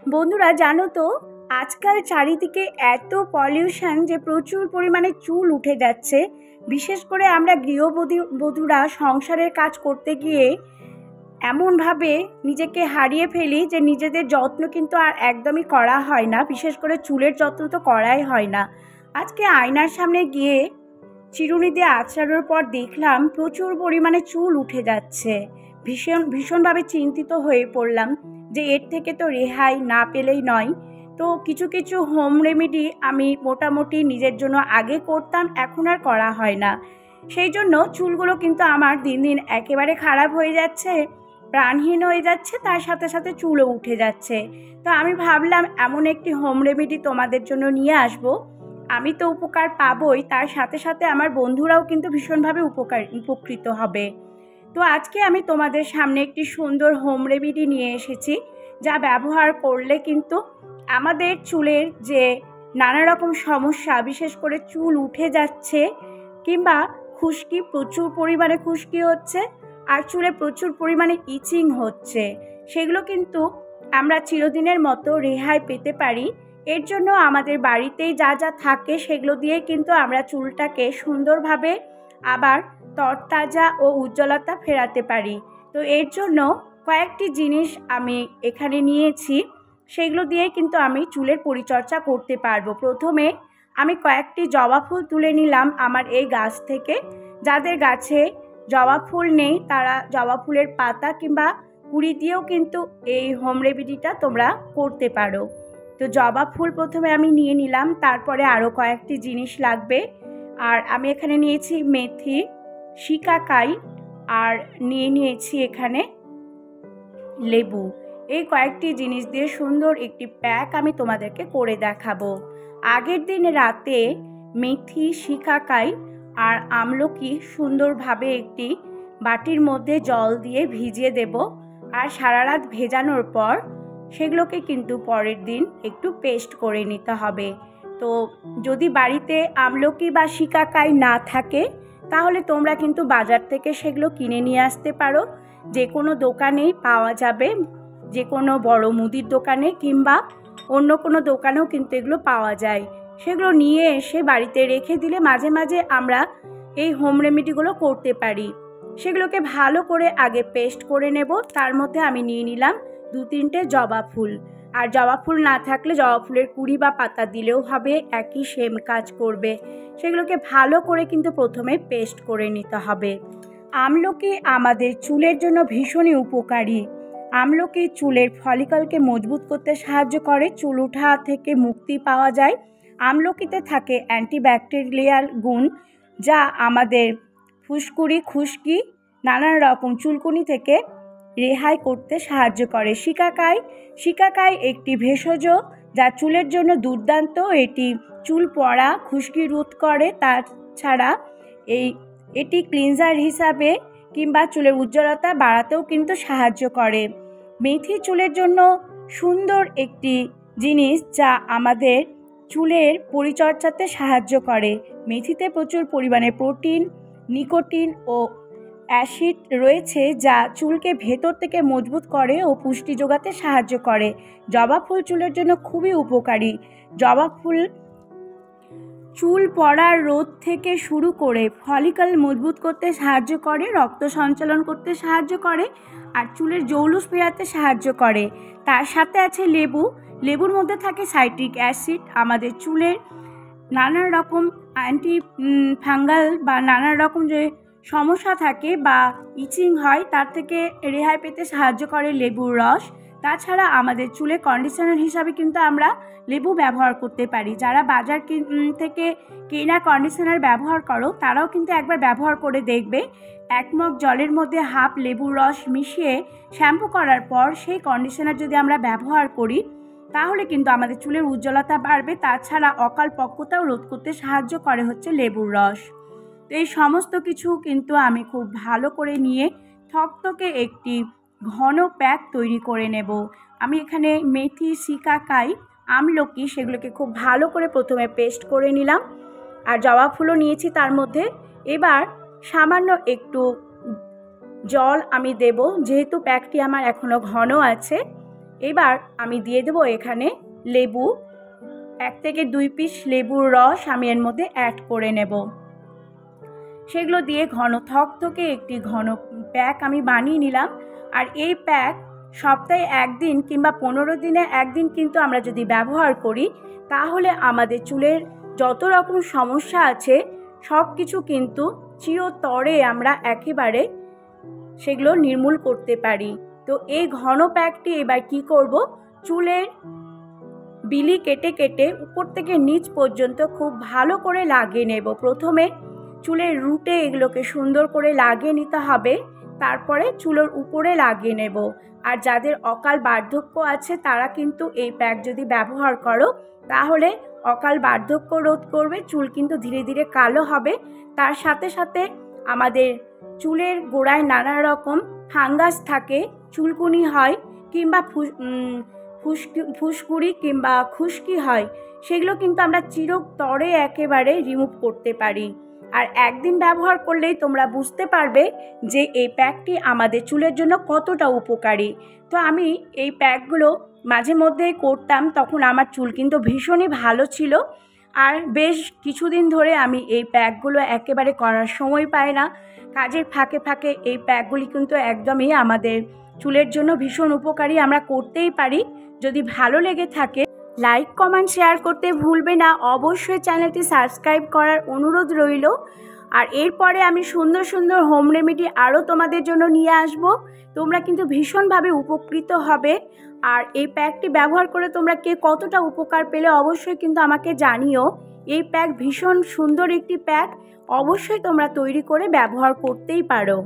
বন্ধুরা জানো তো, আজকাল চারিদিকে এত পলিউশন যে প্রচুর পরিমাণে চুল উঠে যাচ্ছে। বিশেষ করে আমরা গৃহবধূরা সংসারের কাজ করতে গিয়ে এমনভাবে নিজেকে হারিয়ে ফেলি যে নিজেদের যত্ন কিন্তু আর একদমই করা হয় না। বিশেষ করে চুলের যত্ন তো করাই হয় না। আজকে আয়নার সামনে গিয়ে চিরুনি দিয়ে আঁচড়ানোর পর দেখলাম প্রচুর পরিমাণে চুল উঠে যাচ্ছে। ভীষণভাবে চিন্তিত হয়ে পড়লাম যে এর থেকে তো রেহাই না পেলেই নয়। তো কিছু কিছু হোম রেমেডি আমি মোটামুটি নিজের জন্য আগে করতাম, এখন আর করা হয় না। সেই জন্য চুলগুলো কিন্তু আমার দিন দিন একেবারে খারাপ হয়ে যাচ্ছে, প্রাণহীন হয়ে যাচ্ছে, তার সাথে সাথে চুলও উঠে যাচ্ছে। তো আমি ভাবলাম এমন একটি হোম রেমেডি তোমাদের জন্য নিয়ে আসবো। আমি তো উপকার পাবই, তার সাথে সাথে আমার বন্ধুরাও কিন্তু ভীষণভাবে উপকৃত হবে। তো আজকে আমি তোমাদের সামনে একটি সুন্দর হোম রেমেডি নিয়ে এসেছি, যা ব্যবহার করলে কিন্তু আমাদের চুলের যে নানা রকম সমস্যা, বিশেষ করে চুল উঠে যাচ্ছে কিংবা খুশকি, প্রচুর পরিমাণে খুশকি হচ্ছে আর চুলে প্রচুর পরিমাণে ইচিং হচ্ছে, সেগুলো কিন্তু আমরা চিরদিনের মতো রেহাই পেতে পারি। এর জন্য আমাদের বাড়িতেই যা যা থাকে সেগুলো দিয়ে কিন্তু আমরা চুলটাকে সুন্দরভাবে আবার তরতাজা ও উজ্জ্বলতা ফেরাতে পারি। তো এর জন্য কয়েকটি জিনিস আমি এখানে নিয়েছি, সেগুলো দিয়ে কিন্তু আমি চুলের পরিচর্যা করতে পারবো। প্রথমে আমি কয়েকটি জবা ফুল তুলে নিলাম আমার এই গাছ থেকে। যাদের গাছে জবা ফুল নেই তারা জবা ফুলের পাতা কিংবা কুড়ি দিয়েও কিন্তু এই হোম রেমেডিটা তোমরা করতে পারো। তো জবা ফুল প্রথমে আমি নিয়ে নিলাম, তারপরে আরও কয়েকটি জিনিস লাগবে। আর আমি এখানে নিয়েছি মেথি, শিকাকাই, আর নিয়েছি এখানে লেবু। এই কয়েকটি জিনিস দিয়ে সুন্দর একটি প্যাক আমি তোমাদেরকে করে দেখাবো। আগের দিন রাতে মেথি, শিকাকাই আর আমলকি সুন্দরভাবে একটি বাটির মধ্যে জল দিয়ে ভিজিয়ে দেব। আর সারা রাত ভেজানোর পর সেগুলোকে কিন্তু পরের দিন একটু পেস্ট করে নিতে হবে। তো যদি বাড়িতে আমলকি বা শিকাকাই না থাকে তাহলে তোমরা কিন্তু বাজার থেকে সেগুলো কিনে নিয়ে আসতে পারো। যে কোনো দোকানেই পাওয়া যাবে, যে কোনো বড় মুদির দোকানে কিংবা অন্য কোনো দোকানেও কিন্তু এগুলো পাওয়া যায়। সেগুলো নিয়ে এসে বাড়িতে রেখে দিলে মাঝে মাঝে আমরা এই হোম রেমেডিগুলো করতে পারি। সেগুলোকে ভালো করে আগে পেস্ট করে নেব। তার মধ্যে আমি নিয়ে নিলাম 2-3টে জবা ফুল। আর জবা ফুল না থাকলে জবা ফুলের কুড়ি বা পাতা দিলেও হবে, একই সেম কাজ করবে। সেগুলোকে ভালো করে কিন্তু প্রথমে পেস্ট করে নিতে হবে। আমলকি আমাদের চুলের জন্য ভীষণই উপকারী। আমলকি চুলের ফলিকলকে মজবুত করতে সাহায্য করে, চুল ওঠা থেকে মুক্তি পাওয়া যায়। আমলকিতে থাকে অ্যান্টিব্যাকটেরিয়াল গুণ, যা আমাদের ফুসকুড়ি, খুশকি, নানান রকম চুলকুনি থেকে রেহাই করতে সাহায্য করে। শিকাকাই একটি ভেষজ যা চুলের জন্য দুর্দান্ত। এটি চুল পড়া, খুশকি রোধ করে। তাছাড়া এটি ক্লিনজার হিসাবে কিংবা চুলের উজ্জ্বলতা বাড়াতেও কিন্তু সাহায্য করে। মেথি চুলের জন্য সুন্দর একটি জিনিস যা আমাদের চুলের পরিচর্যাতে সাহায্য করে। মেথিতে প্রচুর পরিমাণে প্রোটিন, নিকোটিন ও অ্যাসিড রয়েছে, যা চুলকে ভেতর থেকে মজবুত করে ও পুষ্টি যোগাতে সাহায্য করে। জবা ফুল চুলের জন্য খুবই উপকারী। জবা ফুল চুল পড়ার রোধ থেকে শুরু করে ফলিকল মজবুত করতে সাহায্য করে, রক্ত সঞ্চালন করতে সাহায্য করে আর চুলের জৌলুস ফেরাতে সাহায্য করে। তার সাথে আছে লেবু। লেবুর মধ্যে থাকে সাইট্রিক অ্যাসিড, আমাদের চুলের নানান রকম অ্যান্টি ফাঙ্গাল বা নানান রকম যে সমস্যা থাকে বা ইচিং হয় তার থেকে রেহাই পেতে সাহায্য করে লেবুর রস। তাছাড়া আমাদের চুলে কন্ডিশনার হিসাবে কিন্তু আমরা লেবু ব্যবহার করতে পারি। যারা বাজার থেকে কেনা কন্ডিশনার ব্যবহার করো তারাও কিন্তু একবার ব্যবহার করে দেখবে। 1 মগ জলের মধ্যে হাফ লেবুর রস মিশিয়ে শ্যাম্পু করার পর সেই কন্ডিশনার যদি আমরা ব্যবহার করি তাহলে কিন্তু আমাদের চুলের উজ্জ্বলতা বাড়বে। তাছাড়া অকাল পক্কতাও রোধ করতে সাহায্য করে হচ্ছে লেবুর রস। তো এই সমস্ত কিছু কিন্তু আমি খুব ভালো করে নিয়ে থকথকে একটি ঘন প্যাক তৈরি করে নেব। আমি এখানে মেথি, শিকাকাই, আমলকি সেগুলোকে খুব ভালো করে প্রথমে পেস্ট করে নিলাম। আর জবা ফুলও নিয়েছি তার মধ্যে। এবার সামান্য একটু জল আমি দেব, যেহেতু প্যাকটি আমার এখনও ঘন আছে। এবার আমি দিয়ে দেবো এখানে লেবু, 1 থেকে 2 পিস লেবুর রস আমি এর মধ্যে অ্যাড করে নেব। সেগুলো দিয়ে ঘন থকথকে একটি ঘন প্যাক আমি বানিয়ে নিলাম। আর এই প্যাক সপ্তাহে 1 দিন কিংবা 15 দিনে 1 দিন কিন্তু আমরা যদি ব্যবহার করি, তাহলে আমাদের চুলের যত রকম সমস্যা আছে সব কিছু কিন্তু চিরতরে আমরা একেবারে সেগুলো নির্মূল করতে পারি। তো এই ঘন প্যাকটি এবার কি করব, চুলের বিলি কেটে কেটে উপর থেকে নিচ পর্যন্ত খুব ভালো করে লাগিয়ে নেব। প্রথমে চুলের রুটে এগুলোকে সুন্দর করে লাগিয়ে নিতে হবে, তারপরে চুলের উপরে লাগিয়ে নেব। আর যাদের অকাল বার্ধক্য আছে তারা কিন্তু এই প্যাক যদি ব্যবহার করো তাহলে অকাল বার্ধক্য রোধ করবে, চুল কিন্তু ধীরে ধীরে কালো হবে। তার সাথে সাথে আমাদের চুলের গোড়ায় নানা রকম ফাঙ্গাস থাকে, চুলকুনি হয় কিংবা ফুসকুড়ি কিংবা খুশকি হয়, সেগুলো কিন্তু আমরা চিরতরে একেবারে রিমুভ করতে পারি। আর একদিন ব্যবহার করলেই তোমরা বুঝতে পারবে যে এই প্যাকটি আমাদের চুলের জন্য কতটা উপকারী। তো আমি এই প্যাকগুলো মাঝে মধ্যেই করতাম, তখন আমার চুল কিন্তু ভীষণই ভালো ছিল। আর বেশ কিছুদিন ধরে আমি এই প্যাকগুলো একেবারে করার সময় পাই না, কাজের ফাঁকে ফাঁকে এই প্যাকগুলি কিন্তু একদমই আমাদের চুলের জন্য ভীষণ উপকারী, আমরা করতেই পারি। যদি ভালো লেগে থাকে লাইক কমেন্ট শেয়ার করতে ভুলবে না। অবশ্যই চ্যানেলটি সাবস্ক্রাইব করার অনুরোধ রইল। আর এরপরে আমি সুন্দর সুন্দর হোম রেমেডি আরও তোমাদের জন্য নিয়ে আসব, তোমরা কিন্তু ভীষণভাবে উপকৃত হবে। আর এই প্যাকটি ব্যবহার করে তোমরা কে কতটা উপকার পেলে অবশ্যই কিন্তু আমাকে জানিও। এই প্যাক ভীষণ সুন্দর একটি প্যাক, অবশ্যই তোমরা তৈরি করে ব্যবহার করতেই পারো।